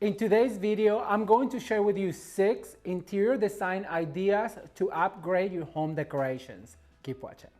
In today's video, I'm going to share with you 6 interior design ideas to upgrade your home decorations. Keep watching.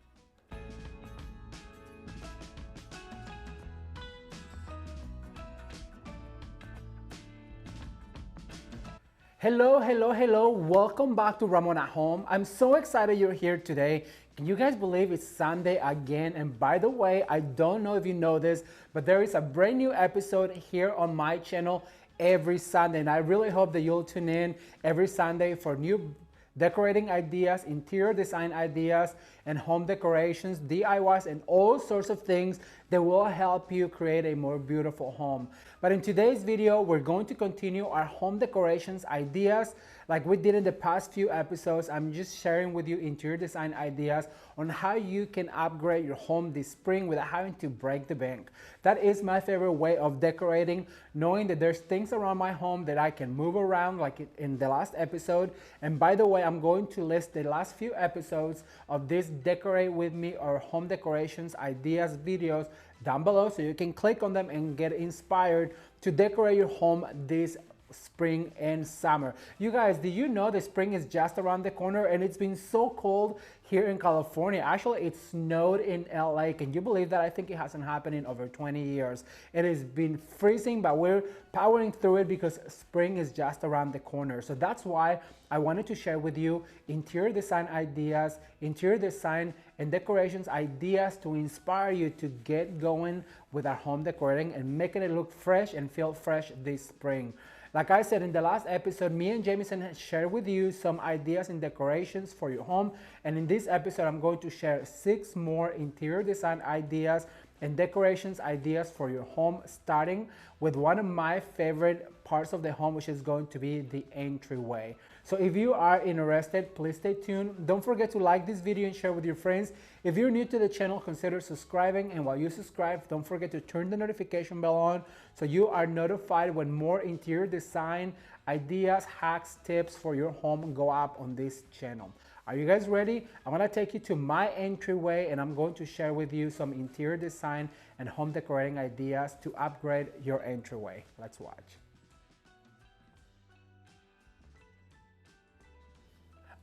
Hello. Welcome back to Ramon at Home. I'm so excited you're here today. Can you guys believe it's Sunday again? And by the way, I don't know if you know this, but there is a brand new episode here on my channel every Sunday. And I really hope that you'll tune in every Sunday for new decorating ideas, interior design ideas, and home decorations, DIYs, and all sorts of things that will help you create a more beautiful home. But in today's video, we're going to continue our home decorations ideas like we did in the past few episodes. I'm just sharing with you interior design ideas on how you can upgrade your home this spring without having to break the bank. That is my favorite way of decorating, knowing that there's things around my home that I can move around like in the last episode. And by the way, I'm going to list the last few episodes of this decorate with me or home decorations ideas videos down below, so you can click on them and get inspired to decorate your home this spring and summer. You guys, do you know the spring is just around the corner and it's been so cold here in California? Actually, it snowed in LA. Can you believe that? I think it hasn't happened in over 20 years. It has been freezing, but we're powering through it because spring is just around the corner. So that's why I wanted to share with you interior design ideas, interior design and decorations ideas to inspire you to get going with our home decorating and making it look fresh and feel fresh this spring. Like I said in the last episode, me and Jamison shared with you some ideas and decorations for your home. And in this episode, I'm going to share 6 more interior design ideas and decorations ideas for your home, starting with one of my favorite parts of the home, which is going to be the entryway. So if you are interested, please stay tuned. Don't forget to like this video and share with your friends. If you're new to the channel, consider subscribing, and while you subscribe, don't forget to turn the notification bell on so you are notified when more interior design ideas, hacks, tips for your home go up on this channel. Are you guys ready? I'm gonna take you to my entryway and I'm going to share with you some interior design and home decorating ideas to upgrade your entryway. Let's watch.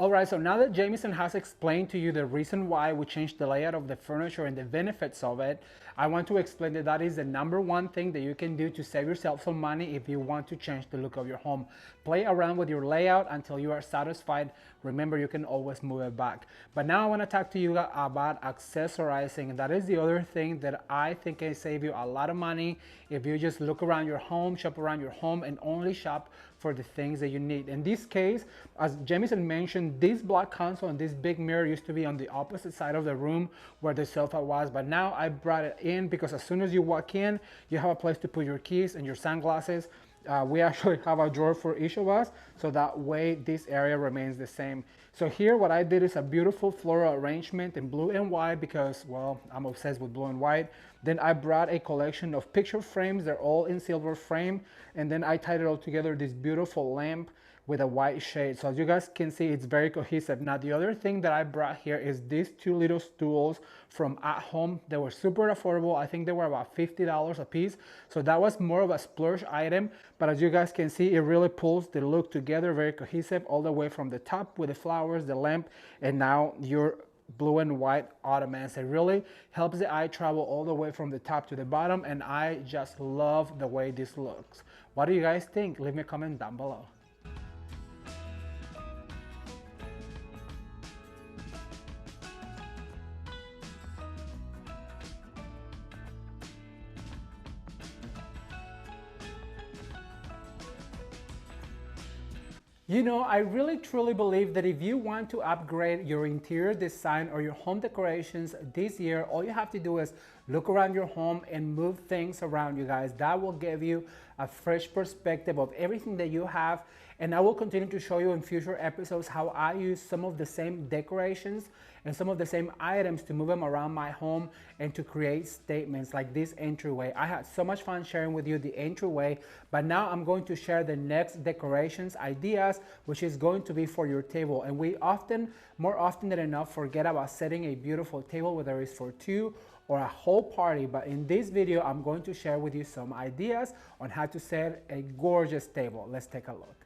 Alright, so now that Jamison has explained to you the reason why we changed the layout of the furniture and the benefits of it, I want to explain that that is the #1 thing that you can do to save yourself some money if you want to change the look of your home. Play around with your layout until you are satisfied. Remember, you can always move it back. But now I want to talk to you about accessorizing, and that is the other thing that I think can save you a lot of money if you just look around your home, shop around your home, and only shop for the things that you need. In this case, as Jamison mentioned, this black console and this big mirror used to be on the opposite side of the room where the sofa was, but now I brought it in because as soon as you walk in, you have a place to put your keys and your sunglasses. We actually have a drawer for each of us, so that way this area remains the same. So here what I did is a beautiful floral arrangement in blue and white because, well, I'm obsessed with blue and white. Then I brought a collection of picture frames. They're all in silver frame, and then I tied it all together, this beautiful lamp with a white shade. So as you guys can see, it's very cohesive. Now the other thing that I brought here is these 2 little stools from At Home. They were super affordable. I think they were about $50 a piece. So that was more of a splurge item, but as you guys can see, it really pulls the look together, very cohesive all the way from the top with the flowers, the lamp, and now your blue and white ottomans. It really helps the eye travel all the way from the top to the bottom, and I just love the way this looks. What do you guys think? Leave me a comment down below. You know, I really truly believe that if you want to upgrade your interior design or your home decorations this year, all you have to do is look around your home and move things around, you guys. That will give you a fresh perspective of everything that you have. And I will continue to show you in future episodes how I use some of the same decorations and some of the same items to move them around my home and to create statements like this entryway. I had so much fun sharing with you the entryway, but now I'm going to share the next decorations ideas, which is going to be for your table. And we more often than enough, forget about setting a beautiful table, whether it's for 2 or a whole party, but in this video, I'm going to share with you some ideas on how to set a gorgeous table. Let's take a look.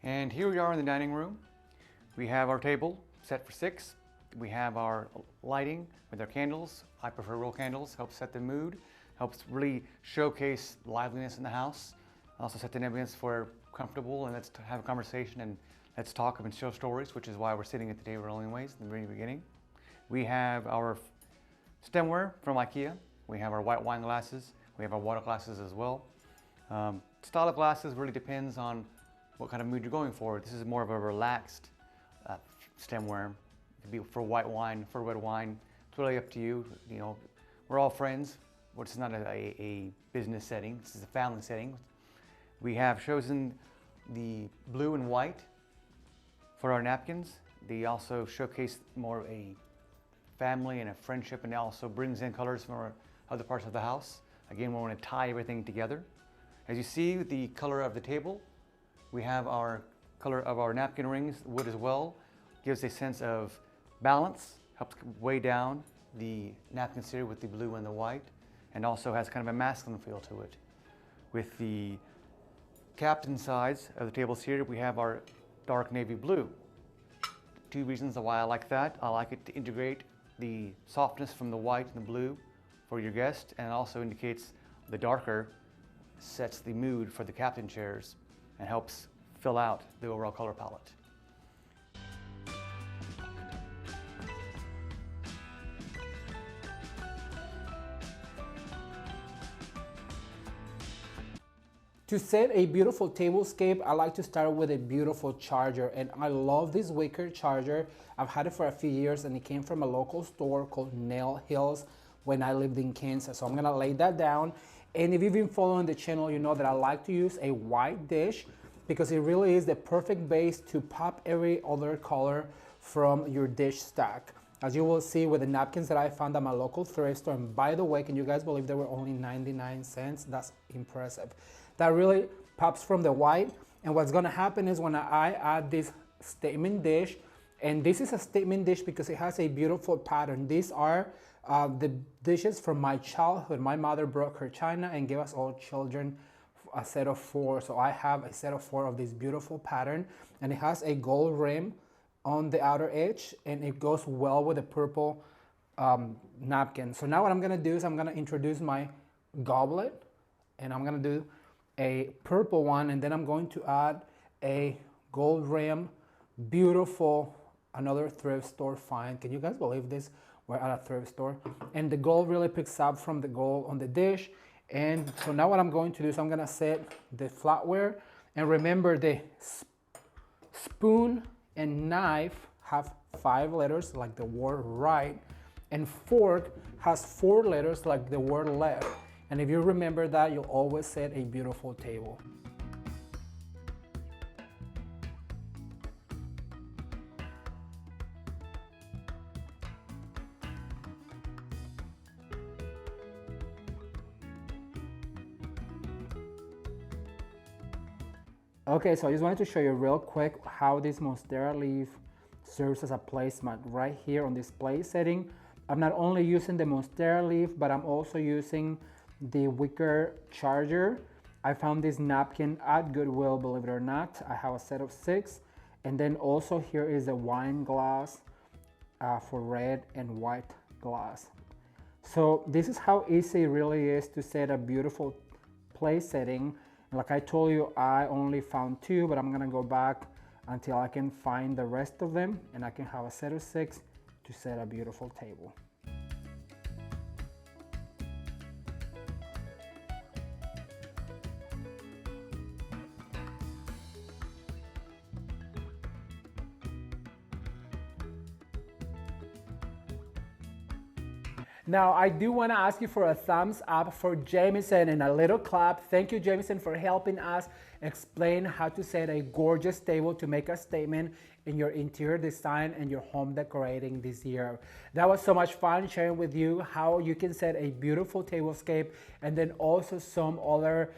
And here we are in the dining room. We have our table set for 6. We have our lighting with our candles. I prefer real candles, helps set the mood, helps really showcase liveliness in the house. Also set the ambience for comfortable and let's have a conversation and let's talk and show stories, which is why we're sitting at the table anyways in the very beginning. We have our stemware from IKEA. We have our white wine glasses. We have our water glasses as well. Style of glasses really depends on what kind of mood you're going for. This is more of a relaxed stemware. It could be for white wine, for red wine. It's really up to you. You know, we're all friends. Well, this is not a business setting. This is a family setting. We have chosen the blue and white for our napkins. They also showcase more a family and a friendship, and it also brings in colors from our other parts of the house. Again, we want to tie everything together. As you see, the color of the table, we have our color of our napkin rings, wood as well. Gives a sense of balance, helps weigh down the napkins here with the blue and the white, and also has kind of a masculine feel to it. With the captain sides of the tables here, we have our dark navy blue. 2 reasons why I like that. I like it to integrate the softness from the white and the blue for your guest, and it also indicates the darker sets the mood for the captain chairs and helps fill out the overall color palette. To set a beautiful tablescape, I like to start with a beautiful charger, and I love this wicker charger. I've had it for a few years and it came from a local store called Nail Hills when I lived in Kansas. So I'm gonna lay that down. And if you've been following the channel, you know that I like to use a white dish because it really is the perfect base to pop every other color from your dish stack. As you will see with the napkins that I found at my local thrift store, and by the way, can you guys believe they were only 99 cents? That's impressive. That really pops from the white, and what's gonna happen is when I add this statement dish, and this is a statement dish because it has a beautiful pattern. These are the dishes from my childhood. My mother broke her china and gave us all children a set of 4. So I have a set of 4 of this beautiful pattern, and it has a gold rim on the outer edge, and it goes well with the purple napkin. So now what I'm gonna do is I'm gonna introduce my goblet, and I'm gonna do a purple one, and then I'm going to add a gold rim, beautiful, another thrift store find. Can you guys believe this? We're at a thrift store, and the gold really picks up from the gold on the dish. And so now what I'm going to do is I'm gonna set the flatware, and remember the spoon and knife have 5 letters like the word right, and fork has 4 letters like the word left. And if you remember that, you'll always set a beautiful table. Okay, so I just wanted to show you real quick how this monstera leaf serves as a placemat right here on this place setting. I'm not only using the monstera leaf, but I'm also using the wicker charger. I found this napkin at Goodwill, believe it or not. I have a set of 6. And then also here is a wine glass for red and white glass. So this is how easy it really is to set a beautiful place setting. Like I told you, I only found 2, but I'm gonna go back until I can find the rest of them, and I can have a set of 6 to set a beautiful table. Now, I do want to ask you for a thumbs up for Jamison and a little clap. Thank you, Jamison, for helping us explain how to set a gorgeous table to make a statement in your interior design and your home decorating this year. That was so much fun sharing with you how you can set a beautiful tablescape and then also some other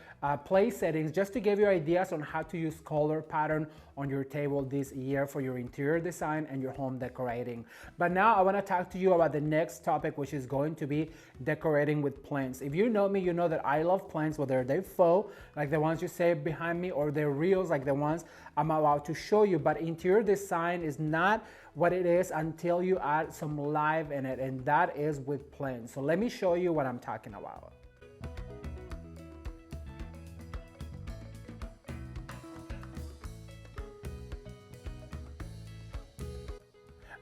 place settings just to give you ideas on how to use color pattern on your table this year for your interior design and your home decorating. But now I want to talk to you about the next topic, which is going to be decorating with plants. If you know me, you know that I love plants, whether they're faux, like the ones you see behind me, or they're reals, like the ones I'm about to show you. But interior design is not what it is until you add some life in it, and that is with plants. So let me show you what I'm talking about.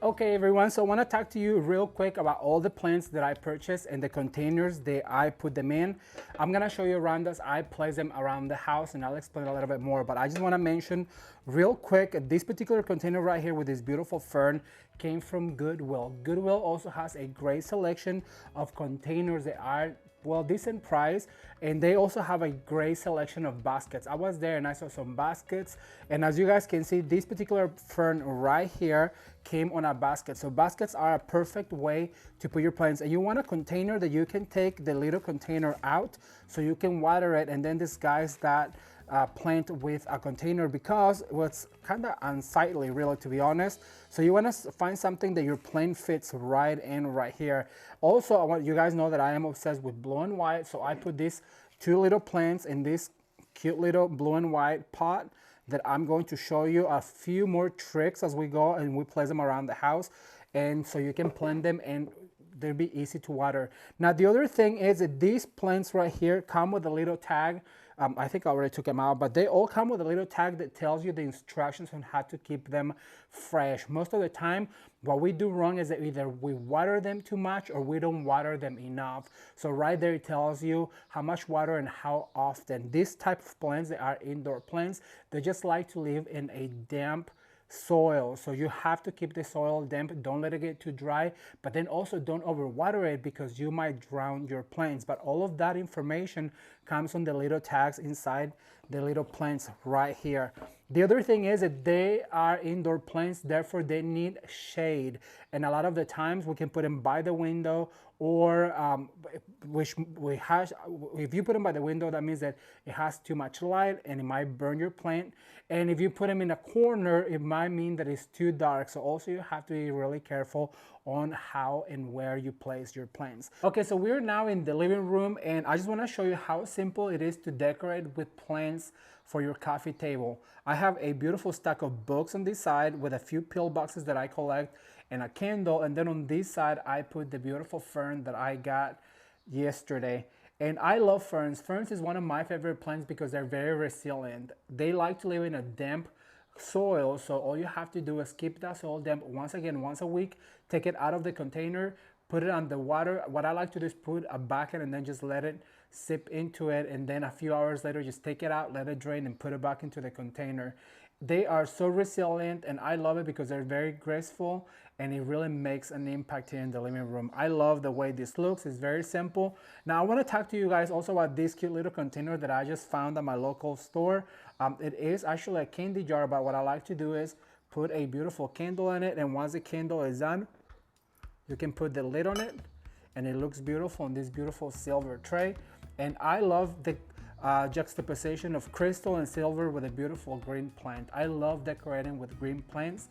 Okay everyone, so I want to talk to you real quick about all the plants that I purchased and the containers that I put them in. I'm going to show you around as I place them around the house, and I'll explain a little bit more, but I just want to mention real quick, this particular container right here with this beautiful fern came from Goodwill. Goodwill also has a great selection of containers that are decent price, and they also have a great selection of baskets. I was there and I saw some baskets, and as you guys can see, this particular fern right here came on a basket. So baskets are a perfect way to put your plants, and you want a container that you can take the little container out so you can water it and then disguise that plant with a container, because it's kind of unsightly, really, to be honest. So you want to find something that your plant fits right in right here. Also, I want you guys know that I am obsessed with blue and white, so I put these two little plants in this cute little blue and white pot that I'm going to show you a few more tricks as we go and we place them around the house, and so you can plant them and they'll be easy to water. Now the other thing is that these plants right here come with a little tag. I think I already took them out, but they all come with a little tag that tells you the instructions on how to keep them fresh. Most of the time, what we do wrong is that either we water them too much or we don't water them enough. So right there it tells you how much water and how often. These type of plants, they are indoor plants. They just like to live in a damp soil, so you have to keep the soil damp. Don't let it get too dry, but then also don't overwater it because you might drown your plants. But all of that information comes on the little tags inside the little plants right here. The other thing is that they are indoor plants, therefore they need shade, and a lot of the times we can put them by the window, or if you put them by the window, that means that it has too much light and it might burn your plant. And if you put them in a corner, it might mean that it's too dark. So also you have to be really careful on how and where you place your plants. Okay, so we're now in the living room, and I just want to show you how simple it is to decorate with plants for your coffee table. I have a beautiful stack of books on this side with a few pill boxes that I collect and a candle, and then on this side I put the beautiful fern that I got yesterday. And I love ferns. Ferns is one of my favorite plants because they're very resilient. They like to live in a damp soil, so all you have to do is keep that soil damp once a week. Take it out of the container, put it on the water. What I like to do is put a bucket and then just let it sip into it, and then a few hours later just take it out, let it drain, and put it back into the container. They are so resilient, and I love it because they're very graceful, and it really makes an impact here in the living room. I love the way this looks. It's very simple. Now I want to talk to you guys also about this cute little container that I just found at my local store. It is actually a candy jar, but what I like to do is put a beautiful candle in it, and once the candle is done, you can put the lid on it, and it looks beautiful in this beautiful silver tray. And I love the juxtaposition of crystal and silver with a beautiful green plant. I love decorating with green plants.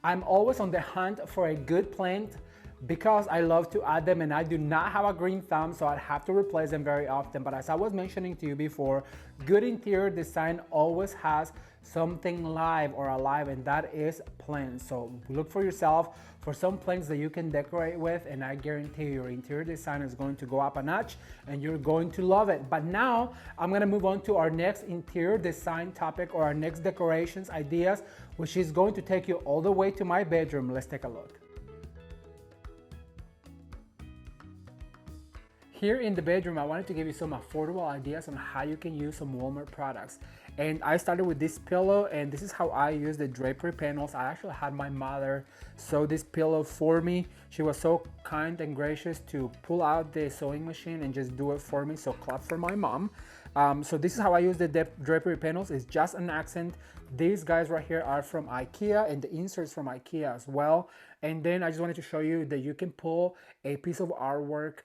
I'm always on the hunt for a good plant because I love to add them, and I do not have a green thumb, so I'd have to replace them very often. But as I was mentioning to you before, good interior design always has something live or alive, and that is plants. So look for yourself for some plants that you can decorate with, and I guarantee your interior design is going to go up a notch and you're going to love it. But now I'm going to move on to our next interior design topic, or our next decorations ideas, which is going to take you all the way to my bedroom. Let's take a look. Here in the bedroom, I wanted to give you some affordable ideas on how you can use some Walmart products. And I started with this pillow, and this is how I use the drapery panels. I actually had my mother sew this pillow for me. She was so kind and gracious to pull out the sewing machine and just do it for me, so clap for my mom. So this is how I use the drapery panels. It's just an accent. These guys right here are from IKEA, and the inserts from IKEA as well. And then I just wanted to show you that you can pull a piece of artwork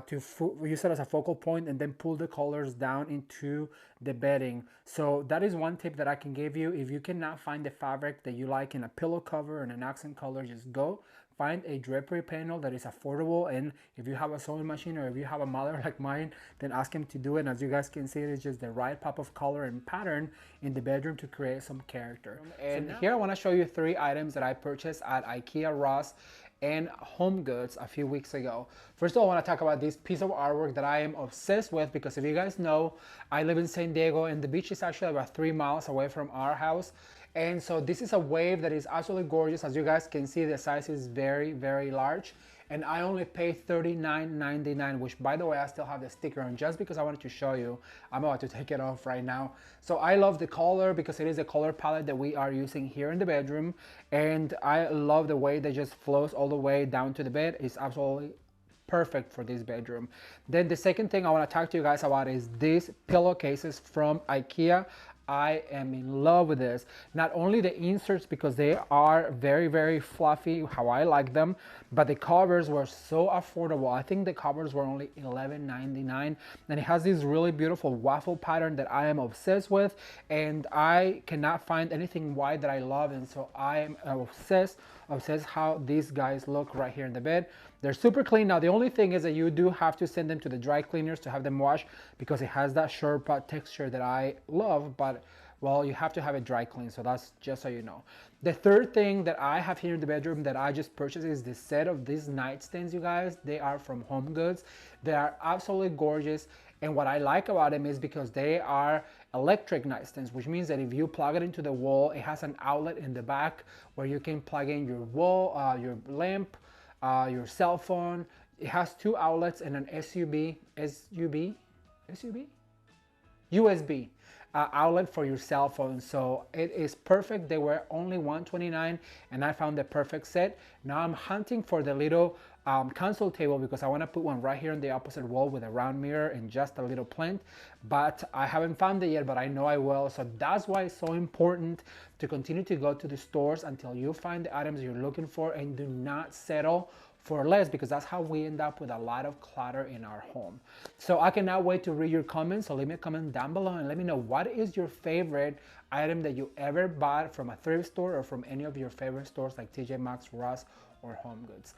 to use it as a focal point and then pull the colors down into the bedding. So that is one tip that I can give you. If you cannot find the fabric that you like in a pillow cover and an accent color, just go find a drapery panel that is affordable. And if you have a sewing machine, or if you have a mother like mine, then ask him to do it. And as you guys can see, it is just the right pop of color and pattern in the bedroom to create some character. And so here I want to show you 3 items that I purchased at IKEA, Ross, and Home Goods a few weeks ago. First of all, I want to talk about this piece of artwork that I am obsessed with, because if you guys know, I live in San Diego, and the beach is actually about 3 miles away from our house. And so this is a wave that is absolutely gorgeous. As you guys can see, the size is very, very large. And I only paid $39.99, which, by the way, I still have the sticker on just because I wanted to show you. I'm about to take it off right now. So I love the color because it is a color palette that we are using here in the bedroom. And I love the way that just flows all the way down to the bed. It's absolutely perfect for this bedroom. Then the second thing I want to talk to you guys about is these pillowcases from IKEA. I am in love with this. Not only the inserts, because they are very, very fluffy, how I like them, but the covers were so affordable. I think the covers were only $11.99, and it has this really beautiful waffle pattern that I am obsessed with, and I cannot find anything white that I love, and so I am obsessed how these guys look right here in the bed. They're super clean. Now the only thing is that you do have to send them to the dry cleaners to have them washed, because it has that Sherpa texture that I love, but well, you have to have it dry clean, so that's just so you know. The third thing that I have here in the bedroom that I just purchased is this set of these nightstands, you guys. They are from Home Goods. They are absolutely gorgeous, and what I like about them is because they are electric nightstands, which means that if you plug it into the wall, it has an outlet in the back where you can plug in your wall, your lamp, your cell phone. It has 2 outlets and an USB outlet for your cell phone. So it is perfect. They were only $129, and I found the perfect set. Now I'm hunting for the little console table, because I want to put one right here on the opposite wall with a round mirror and just a little plant, but I haven't found it yet, but I know I will. So that's why it's so important to continue to go to the stores until you find the items you're looking for, and do not settle for less, because that's how we end up with a lot of clutter in our home. So I cannot wait to read your comments. So leave me a comment down below and let me know, what is your favorite item that you ever bought from a thrift store or from any of your favorite stores like TJ Maxx, Ross, or Home Goods.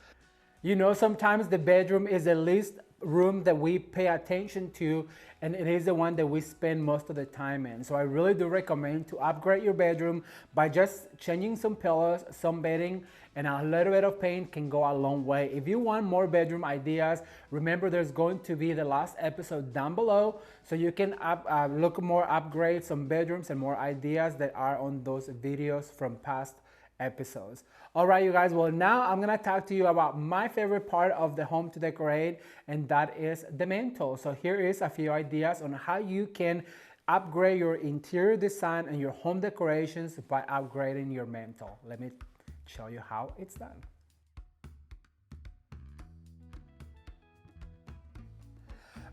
You know, sometimes the bedroom is the least room that we pay attention to, and it is the one that we spend most of the time in. So I really do recommend to upgrade your bedroom by just changing some pillows, some bedding, and a little bit of paint can go a long way. If you want more bedroom ideas, remember there's going to be the last episode down below, so you can look more upgrades, some bedrooms, and more ideas that are on those videos from past episodes. All right, you guys, well, now I'm gonna talk to you about my favorite part of the home to decorate, and that is the mantle. So here is a few ideas on how you can upgrade your interior design and your home decorations by upgrading your mantle. Let me show you how it's done.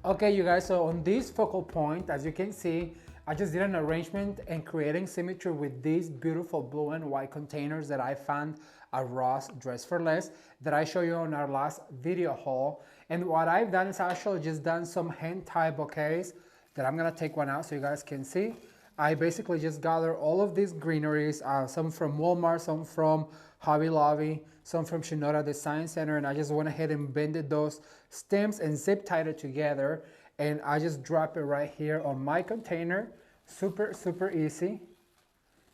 Okay, you guys, so on this focal point, as you can see, I just did an arrangement and creating symmetry with these beautiful blue and white containers that I found at Ross Dress for Less that I showed you on our last video haul. And what I've done is actually just done some hand-tied bouquets that I'm gonna take one out so you guys can see. I basically just gathered all of these greeneries, some from Walmart, some from Hobby Lobby, some from Shinoda Design Center, and I just went ahead and bended those stems and zip tied it together. And I just drop it right here on my container. Super, super easy.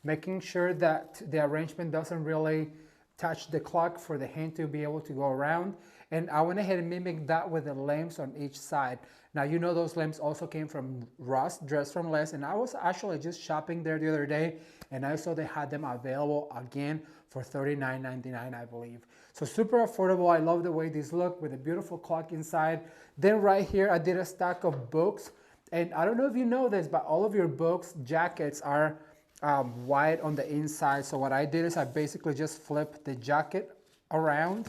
Making sure that the arrangement doesn't really touch the clock for the hand to be able to go around. And I went ahead and mimic that with the lamps on each side. Now, you know those lamps also came from Ross Dress from Less, and I was actually just shopping there the other day, and I saw they had them available again for $39.99, I believe. So super affordable. I love the way these look with a beautiful clock inside. Then right here, I did a stack of books And I don't know if you know this, but all of your books, jackets are white on the inside. So what I did is I basically just flipped the jacket around.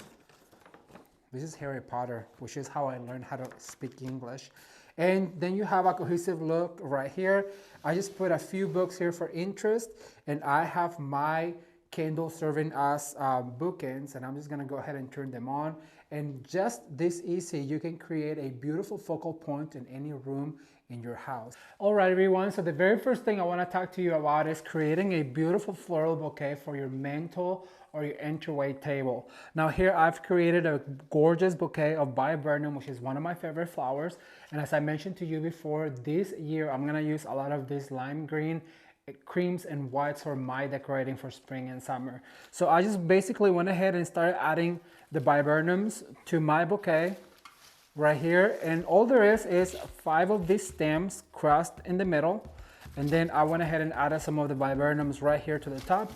This is Harry Potter, which is how I learned how to speak English. And then you have a cohesive look right here. I just put a few books here for interest, and I have my Kindle serving as bookends, and I'm just gonna go ahead and turn them on. And just this easy, you can create a beautiful focal point in any room in your house. All right, everyone, so the very first thing I wanna talk to you about is creating a beautiful floral bouquet for your mantle or your entryway table. Now here I've created a gorgeous bouquet of viburnum, which is one of my favorite flowers. And as I mentioned to you before, this year I'm gonna use a lot of this lime green creams and whites for my decorating for spring and summer. So I just basically went ahead and started adding the viburnums to my bouquet right here. And all there is 5 of these stems crossed in the middle. And then I went ahead and added some of the viburnums right here to the top.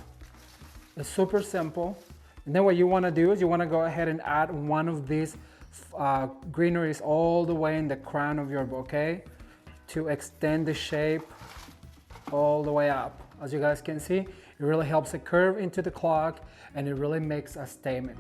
It's super simple. And then what you want to do is you want to go ahead and add one of these greeneries all the way in the crown of your bouquet to extend the shape all the way up. As you guys can see, it really helps it curve into the clock, and it really makes a statement.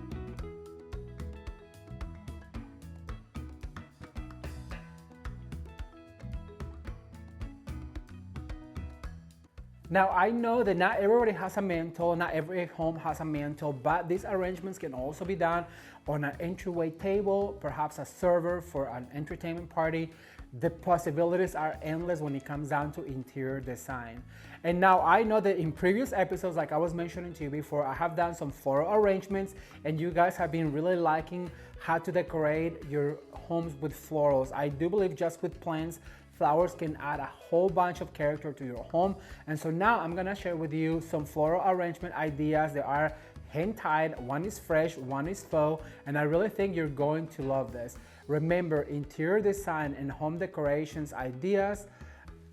Now I know that not everybody has a mantle, not every home has a mantle, but these arrangements can also be done on an entryway table, perhaps a server for an entertainment party. The possibilities are endless when it comes down to interior design. And now I know that in previous episodes, like I was mentioning to you before, I have done some floral arrangements, and you guys have been really liking how to decorate your homes with florals. I do believe just with plants, flowers can add a whole bunch of character to your home. And so now I'm gonna share with you some floral arrangement ideas. They are hand-tied, one is fresh, one is faux, and I really think you're going to love this. Remember, interior design and home decorations ideas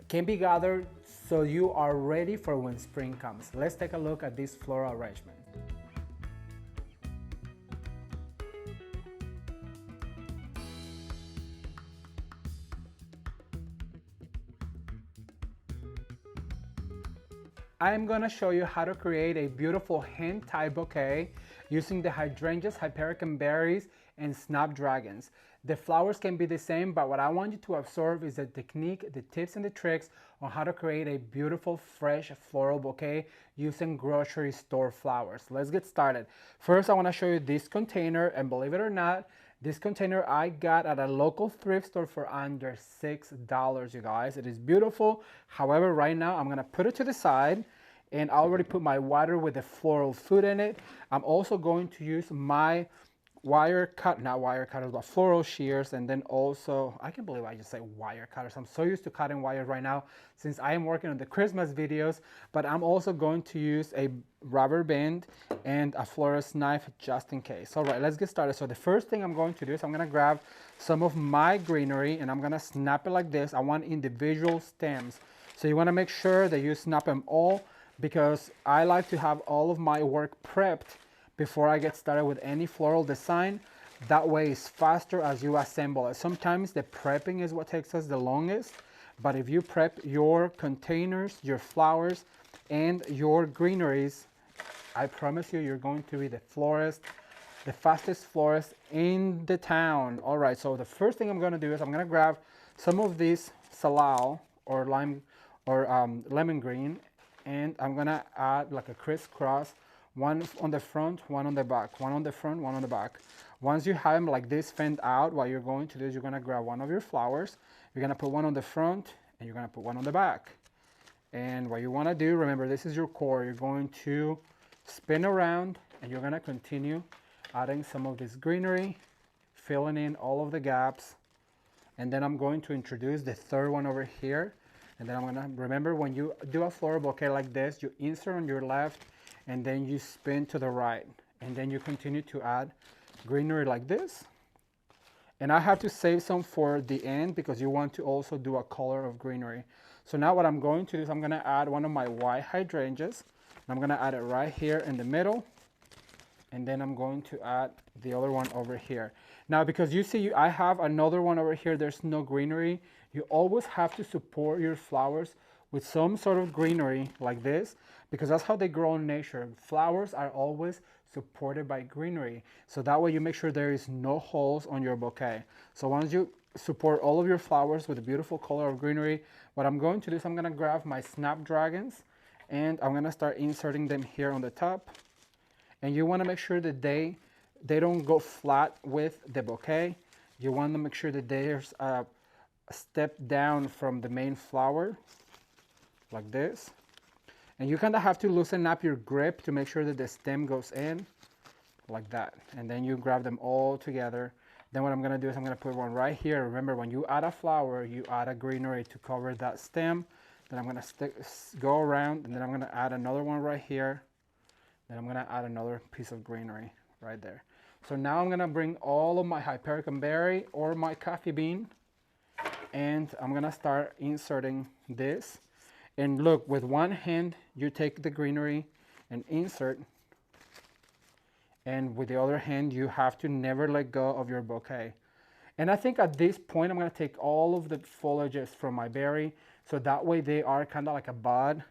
can be gathered so you are ready for when spring comes. Let's take a look at this floral arrangement. I'm gonna show you how to create a beautiful hand-tied bouquet using the hydrangeas, hypericum berries, and snapdragons. The flowers can be the same, but what I want you to observe is the technique, the tips and the tricks on how to create a beautiful, fresh floral bouquet using grocery store flowers. Let's get started. First, I wanna show you this container, and believe it or not, this container I got at a local thrift store for under $6, you guys. It is beautiful. However, right now I'm gonna put it to the side, and I already put my water with the floral food in it. I'm also going to use my not wire cutters, but floral shears, and then also, I can't believe I just say wire cutters. I'm so used to cutting wires right now since I am working on the Christmas videos, but I'm also going to use a rubber band and a florist knife just in case. All right, let's get started. So the first thing I'm going to do is I'm gonna grab some of my greenery and I'm gonna snap it like this. I want individual stems. So you wanna make sure that you snap them all, because I like to have all of my work prepped before I get started with any floral design. That way it's faster as you assemble it. Sometimes the prepping is what takes us the longest, but if you prep your containers, your flowers, and your greeneries, I promise you, you're going to be the florist, the fastest florist in the town. All right, so the first thing I'm gonna do is I'm gonna grab some of this salal or lime or lemon green, and I'm gonna add like a crisscross, one on the front, one on the back, one on the front, one on the back. Once you have them like this fanned out, what you're going to do is you're gonna grab one of your flowers, you're gonna put one on the front, and you're gonna put one on the back. And what you wanna do, remember, this is your core. You're going to spin around, and you're gonna continue adding some of this greenery, filling in all of the gaps. And then I'm going to introduce the third one over here. And then I'm gonna, remember, when you do a floral bouquet like this, you insert on your left, and then you spin to the right. And then you continue to add greenery like this. And I have to save some for the end because you want to also do a color of greenery. So now what I'm going to do is I'm gonna add one of my white hydrangeas. And I'm gonna add it right here in the middle. And then I'm going to add the other one over here. Now, because you see, I have another one over here, there's no greenery. You always have to support your flowers with some sort of greenery like this, because that's how they grow in nature. Flowers are always supported by greenery. So that way you make sure there is no holes on your bouquet. So once you support all of your flowers with a beautiful color of greenery, what I'm going to do is I'm gonna grab my snapdragons and I'm gonna start inserting them here on the top. And you wanna make sure that they don't go flat with the bouquet. You wanna make sure that there's a step down from the main flower, like this. And you kind of have to loosen up your grip to make sure that the stem goes in, like that. And then you grab them all together. Then what I'm gonna do is I'm gonna put one right here. Remember, when you add a flower, you add a greenery to cover that stem. Then I'm gonna go around, and then I'm gonna add another one right here. Then I'm gonna add another piece of greenery right there. So now I'm gonna bring all of my Hypericum berry or my coffee bean, and I'm gonna start inserting this. And look, with one hand, you take the greenery and insert. And with the other hand, you have to never let go of your bouquet. And I think at this point, I'm gonna take all of the foliages from my berry, so that way they are kind of like a bud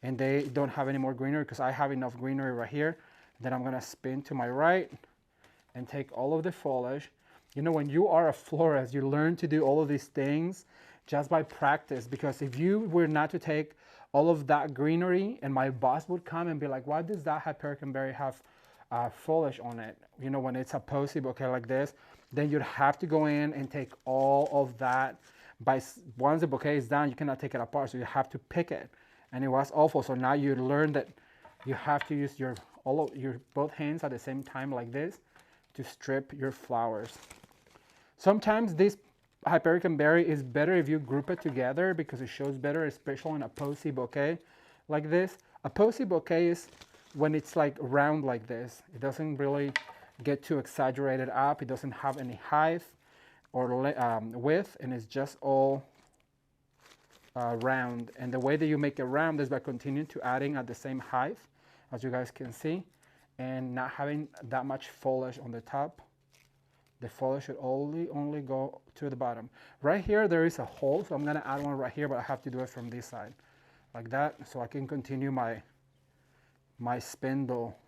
and they don't have any more greenery, because I have enough greenery right here. Then I'm gonna spin to my right and take all of the foliage. You know, when you are a florist, you learn to do all of these things just by practice, because if you were not to take all of that greenery, and my boss would come and be like, why does that Hypericum berry have foliage on it? You know, when it's a posy bouquet like this, then you'd have to go in and take all of that. Once the bouquet is done, you cannot take it apart, so you have to pick it. And it was awful. So now you learn that you have to use your both hands at the same time like this to strip your flowers. Sometimes this Hypericum berry is better if you group it together, because it shows better, especially in a posy bouquet like this. A posy bouquet is when it's like round like this. It doesn't really get too exaggerated up. It doesn't have any height or width, and it's just all round. And the way that you make it round is by continuing to adding at the same height, as you guys can see, and not having that much foliage on the top. The foliage should only go to the bottom. Right here, there is a hole, so I'm gonna add one right here, but I have to do it from this side, like that, so I can continue my spindle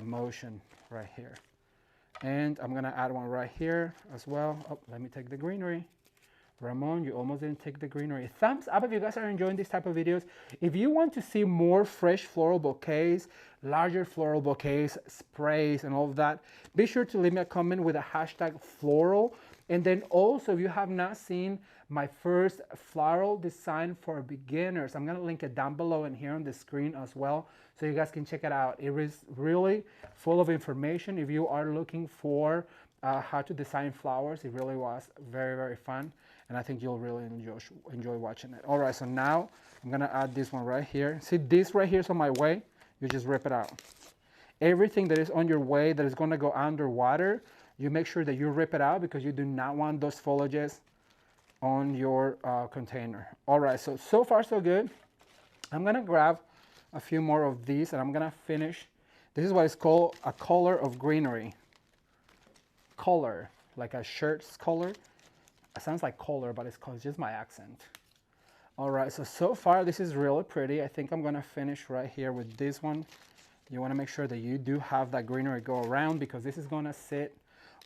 motion right here. And I'm gonna add one right here as well. Oh, let me take the greenery. Ramon, you almost didn't take the greenery. Thumbs up if you guys are enjoying these type of videos. If you want to see more fresh floral bouquets, larger floral bouquets, sprays, and all of that, be sure to leave me a comment with a hashtag floral. And then also, if you have not seen my first floral design for beginners, I'm gonna link it down below and here on the screen as well, so you guys can check it out. It is really full of information. If you are looking for how to design flowers, it really was very, very fun. And I think you'll really enjoy watching it. All right, so now I'm gonna add this one right here. See, this right here is on my way. You just rip it out. Everything that is on your way that is gonna go underwater, you make sure that you rip it out, because you do not want those foliages on your container. All right, so far so good. I'm gonna grab a few more of these, and I'm gonna finish. This is what is called a color of greenery. Color, like a shirt's color. It sounds like color, but it's just my accent. All right, so far this is really pretty. I think I'm gonna finish right here with this one. You wanna make sure that you do have that greenery go around, because this is gonna sit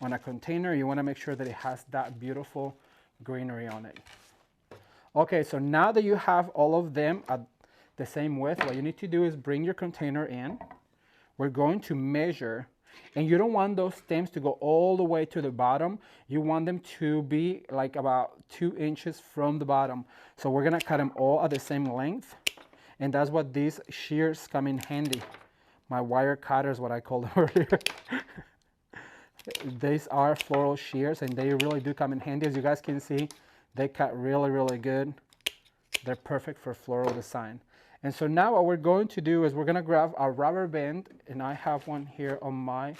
on a container. You wanna make sure that it has that beautiful greenery on it. Okay, so now that you have all of them at the same width, what you need to do is bring your container in. We're going to measure. And you don't want those stems to go all the way to the bottom. You want them to be like about 2 inches from the bottom. So we're gonna cut them all at the same length. And that's what these shears come in handy. My wire cutter is what I called them earlier. These are floral shears, and they really do come in handy. As you guys can see, they cut really, really good. They're perfect for floral design. And so now what we're going to do is we're gonna grab our rubber band, and I have one here on my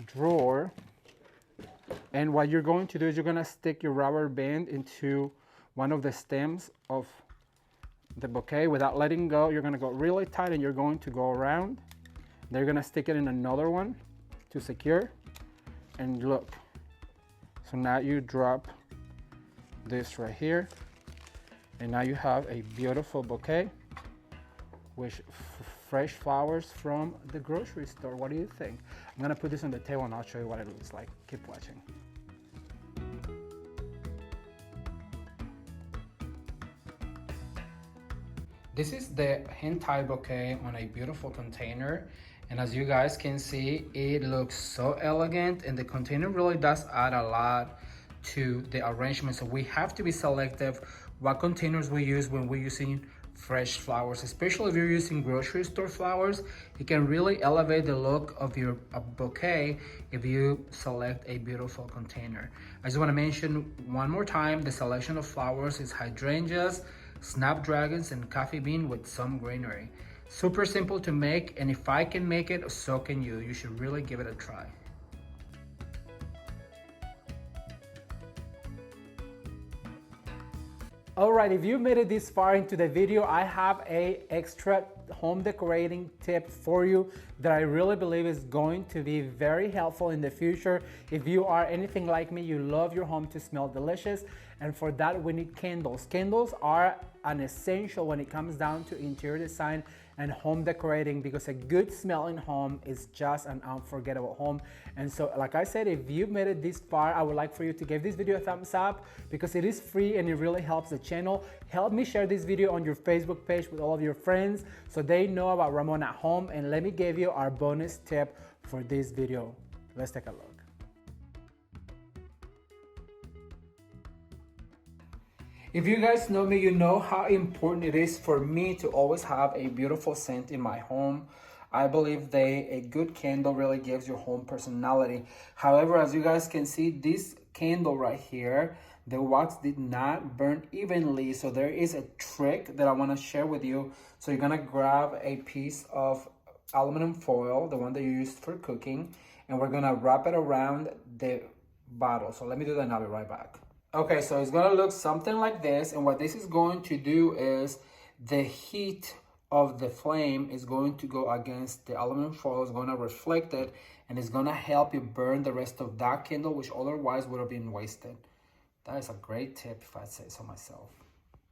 drawer. And what you're going to do is you're gonna stick your rubber band into one of the stems of the bouquet without letting go. You're gonna go really tight, and you're going to go around. Then you're gonna stick it in another one to secure. And look, so now you drop this right here. And now you have a beautiful bouquet with fresh flowers from the grocery store. What do you think? I'm gonna put this on the table and I'll show you what it looks like. Keep watching. This is the hentai bouquet on a beautiful container. And as you guys can see, it looks so elegant, and the container really does add a lot to the arrangement. So we have to be selective what containers we use when we're using fresh flowers, especially if you're using grocery store flowers. It can really elevate the look of your bouquet if you select a beautiful container. I just want to mention one more time, the selection of flowers is hydrangeas, snapdragons, and coffee bean with some greenery. Super simple to make, and if I can make it, so can you. You should really give it a try. Alright, if you made it this far into the video, I have a extra home decorating tip for you that I really believe is going to be very helpful in the future. If you are anything like me, you love your home to smell delicious, and for that we need candles. Candles are an essential when it comes down to interior design and home decorating, because a good smelling home is just an unforgettable home. And so, like I said, if you've made it this far, I would like for you to give this video a thumbs up, because it is free and it really helps the channel. Help me share this video on your Facebook page with all of your friends so they know about Ramon at Home, and let me give you our bonus tip for this video. Let's take a look. If you guys know me, you know how important it is for me to always have a beautiful scent in my home. I believe a good candle really gives your home personality. However, as you guys can see, this candle right here, the wax did not burn evenly. So there is a trick that I want to share with you. So you're gonna grab a piece of aluminum foil, the one that you used for cooking, and we're gonna wrap it around the bottle. So let me do that and I'll be right back. Okay, so it's gonna look something like this, and what this is going to do is the heat of the flame is going to go against the aluminum foil, is gonna reflect it, and it's gonna help you burn the rest of that candle, which otherwise would have been wasted. That is a great tip if I say so myself.